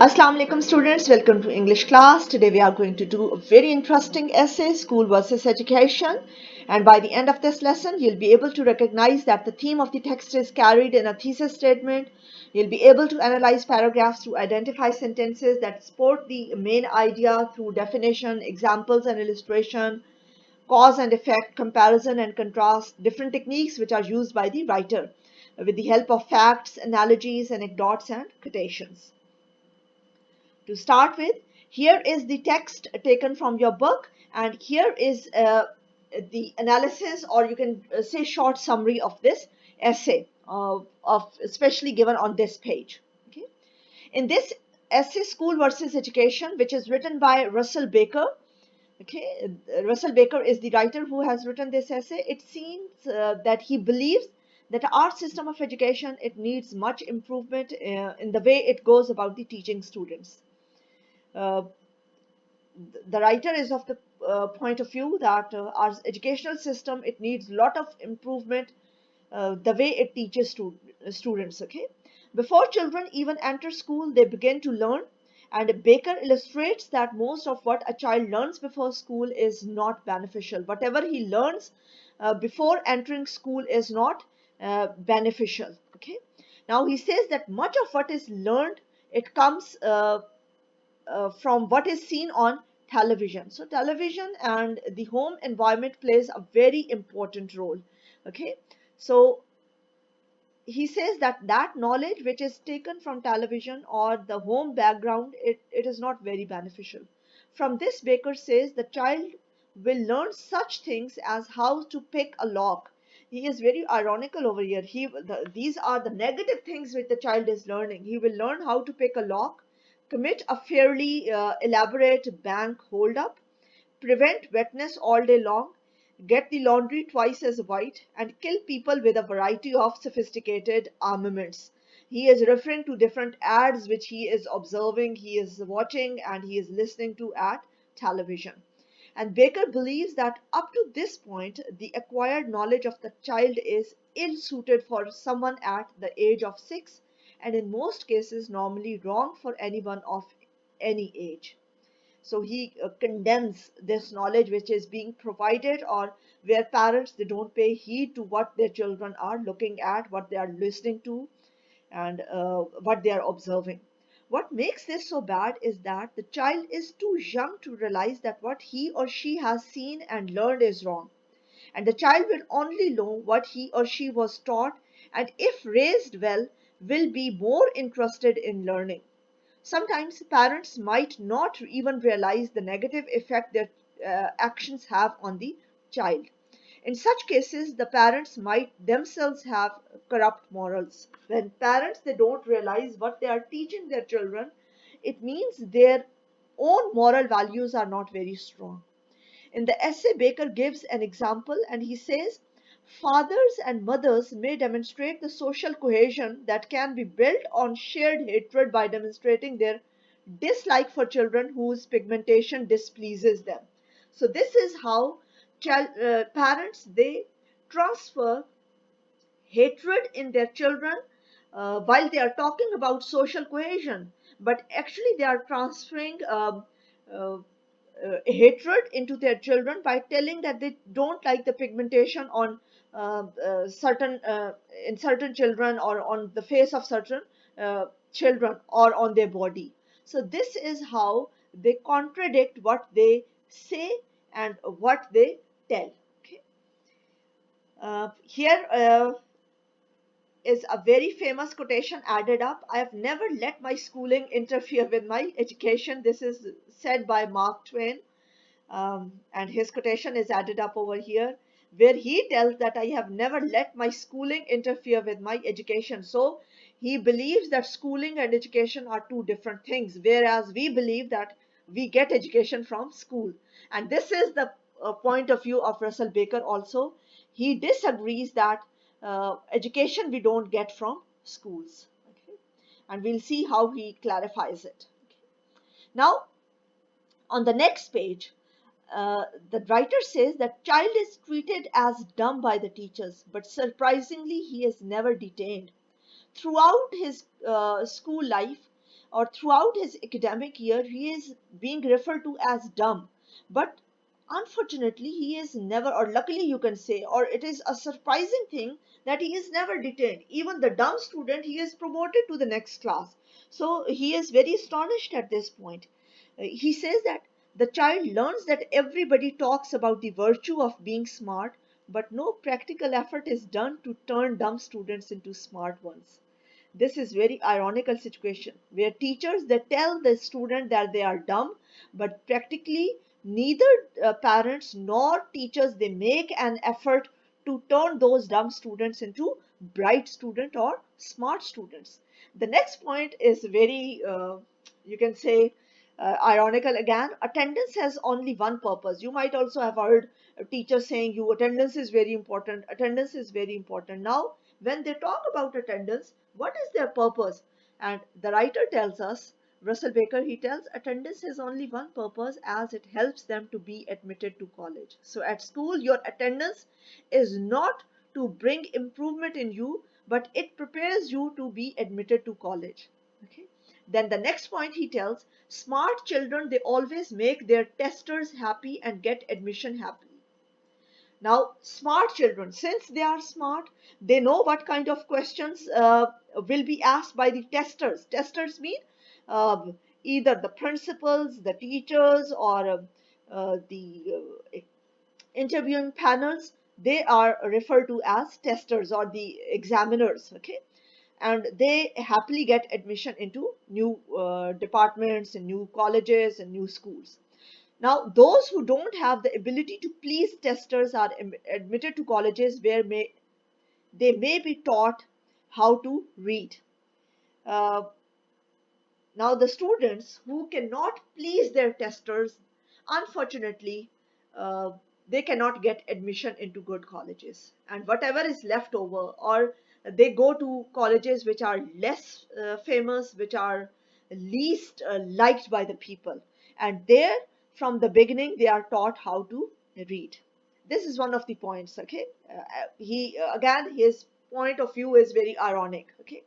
Assalamu alaikum students, welcome to English class. Today we are going to do a very interesting essay, school versus education. And by the end of this lesson, you'll be able to recognize that the theme of the text is carried in a thesis statement. You'll be able to analyze paragraphs to identify sentences that support the main idea through definition, examples and illustration, cause and effect, comparison and contrast, different techniques which are used by the writer with the help of facts, analogies, anecdotes and quotations. To start with, here is the text taken from your book, and here is the analysis, or you can say short summary of this essay, of especially given on this page. Okay, in this essay, School versus Education, which is written by Russell Baker. Okay, Russell Baker is the writer who has written this essay. It seems that he believes that our system of education, it needs much improvement in the way it goes about the teaching students. uh, the writer is of the point of view that our educational system, it needs a lot of improvement, the way it teaches students. Okay, before children even enter school, they begin to learn, and Baker illustrates that most of what a child learns before school is not beneficial. Whatever he learns before entering school is not beneficial. Okay, now he says that much of what is learned, it comes from what is seen on television. So television and the home environment plays a very important role. Okay, so he says that knowledge which is taken from television or the home background, it is not very beneficial. From this, Baker says the child will learn such things as how to pick a lock. He is very ironical over here. These are the negative things which the child is learning. He will learn how to pick a lock, commit a fairly elaborate bank holdup, prevent wetness all day long, get the laundry twice as white, and kill people with a variety of sophisticated armaments. He is referring to different ads which he is observing, he is watching, and he is listening to at television. And Baker believes that up to this point, the acquired knowledge of the child is ill suited for someone at the age of 6, and in most cases, normally wrong for anyone of any age. So he condemns this knowledge which is being provided, or where parents, they don't pay heed to what their children are looking at, what they are listening to, and what they are observing. What makes this so bad is that the child is too young to realize that what he or she has seen and learned is wrong, and the child will only know what he or she was taught, and if raised well, will be more interested in learning. Sometimes parents might not even realize the negative effect their actions have on the child. In such cases, the parents might themselves have corrupt morals. When parents, they don't realize what they are teaching their children, it means their own moral values are not very strong. In the essay, Baker gives an example, and he says, fathers and mothers may demonstrate the social cohesion that can be built on shared hatred by demonstrating their dislike for children whose pigmentation displeases them. So this is how parents, they transfer hatred in their children while they are talking about social cohesion, but actually they are transferring uh, hatred into their children by telling that they don't like the pigmentation on certain in certain children, or on the face of certain children, or on their body. So this is how they contradict what they say and what they tell. Okay, here is a very famous quotation added up. I have never let my schooling interfere with my education. This is said by Mark Twain, and his quotation is added up over here, where he tells that I have never let my schooling interfere with my education. So he believes that schooling and education are two different things, whereas we believe that we get education from school. And this is the point of view of Russell Baker also. He disagrees that education we don't get from schools. Okay? And we'll see how he clarifies it. Okay? Now, on the next page, the writer says that child is treated as dumb by the teachers, but surprisingly, he is never detained. Throughout his school life, or throughout his academic year, he is being referred to as dumb. But unfortunately, he is never, or luckily you can say, or it is a surprising thing that he is never detained. Even the dumb student, he is promoted to the next class. So he is very astonished at this point. He says that the child learns that everybody talks about the virtue of being smart, but no practical effort is done to turn dumb students into smart ones. This is very ironical situation where teachers they tell the student that they are dumb, but practically neither parents nor teachers they make an effort to turn those dumb students into bright student or smart students. The next point is very you can say ironical again. Attendance has only one purpose. You might also have heard a teacher saying you attendance is very important, attendance is very important. Now when they talk about attendance, what is their purpose? And the writer tells us, Russell Baker, he tells attendance has only one purpose, as it helps them to be admitted to college. So at school your attendance is not to bring improvement in you, but it prepares you to be admitted to college. Okay. Then the next point he tells, smart children, they always make their testers happy and get admission happily. Now, smart children, since they are smart, they know what kind of questions will be asked by the testers. Testers mean either the principals, the teachers, or the interviewing panels. They are referred to as testers or the examiners. Okay, and they happily get admission into new departments and new colleges and new schools. Now, those who don't have the ability to please testers are admitted to colleges where they may be taught how to read. Uh, Now, the students who cannot please their testers, unfortunately, uh, they cannot get admission into good colleges. And whatever is left over, or they go to colleges which are less famous, which are least liked by the people. And there, from the beginning, they are taught how to read. This is one of the points, okay? Again, his point of view is very ironic, okay?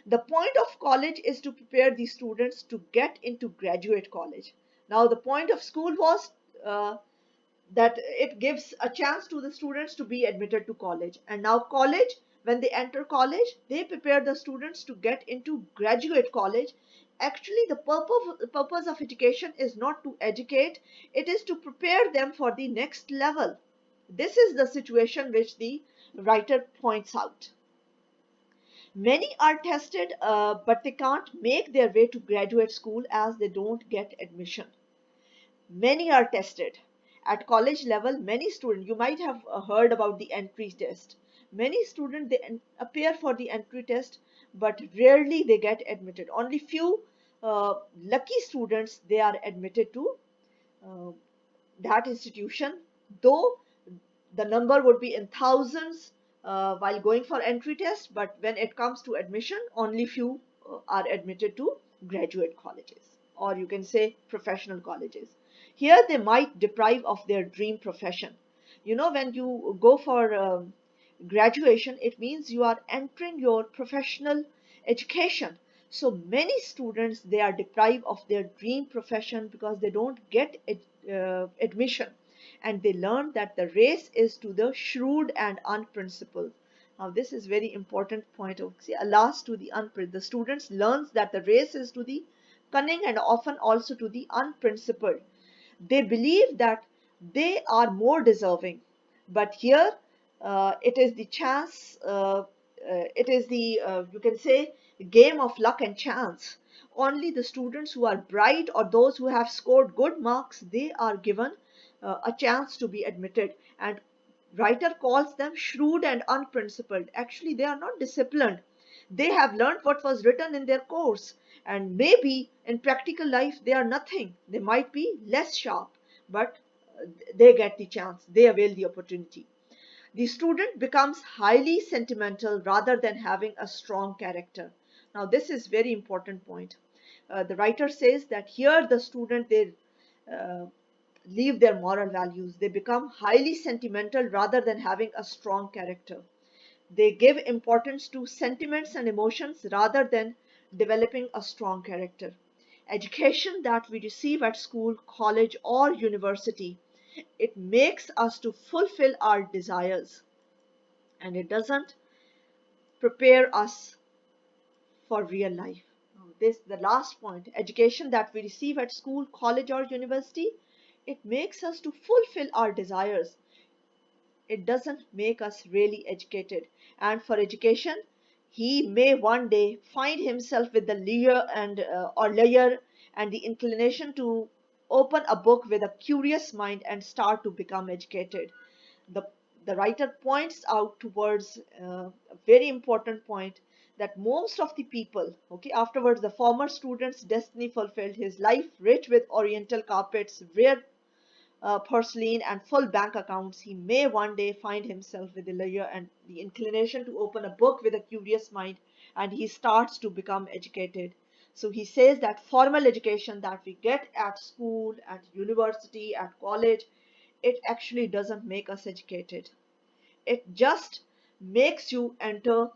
The point of college is to prepare the students to get into graduate college. Now, the point of school was that it gives a chance to the students to be admitted to college. And now, college, when they enter college, they prepare the students to get into graduate college. Actually, the purpose of education is not to educate, it is to prepare them for the next level. This is the situation which the writer points out. Many are tested, but they can't make their way to graduate school as they don't get admission. Many are tested. At college level, many students, you might have heard about the entry test. Many students, they appear for the entry test, but rarely they get admitted. Only few lucky students, they are admitted to uh, that institution, though the number would be in thousands while going for entry test, but when it comes to admission, only few are admitted to graduate colleges, or you can say professional colleges. Here they might deprive of their dream profession. You know, when you go for graduation, it means you are entering your professional education. So many students, they are deprived of their dream profession because they don't get admission, and they learn that the race is to the shrewd and unprincipled. Now this is very important point of see, alas to the unprincipled. The students learns that the race is to the cunning and often also to the unprincipled. They believe that they are more deserving, but here it is the chance, it is the you can say game of luck and chance. Only the students who are bright or those who have scored good marks, they are given a chance to be admitted. And writer calls them shrewd and unprincipled. Actually, they are not disciplined. They have learned what was written in their course, and maybe in practical life they are nothing. They might be less sharp, but they get the chance, they avail the opportunity. The student becomes highly sentimental rather than having a strong character. Now, this is very important point. The writer says that here the student, they uh, leave their moral values. They become highly sentimental rather than having a strong character. They give importance to sentiments and emotions rather than developing a strong character. Education that we receive at school, college, or university, it makes us to fulfill our desires, and it doesn't prepare us for real life. This the last point. Education that we receive at school, college, or university, it makes us to fulfill our desires. It doesn't make us really educated. And for education, he may one day find himself with the leer and or layer and the inclination to open a book with a curious mind and start to become educated. The the writer points out towards a very important point, that most of the people, okay, afterwards the former student's destiny fulfilled, his life rich with oriental carpets, rare porcelain, and full bank accounts, he may one day find himself with the lawyer and the inclination to open a book with a curious mind, and he starts to become educated. So he says that formal education that we get at school, at university, at college, it actually doesn't make us educated. It just makes you enter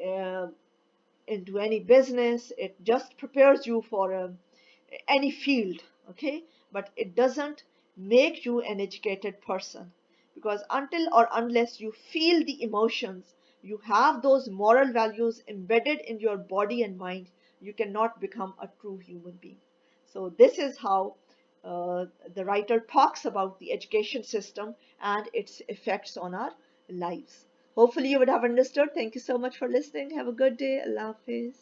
uh, into any business. It just prepares you for any field, okay, but it doesn't make you an educated person, because until or unless you feel the emotions, you have those moral values embedded in your body and mind, you cannot become a true human being. So this is how the writer talks about the education system and its effects on our lives. Hopefully you would have understood. Thank you so much for listening. Have a good day. Allah Hafiz.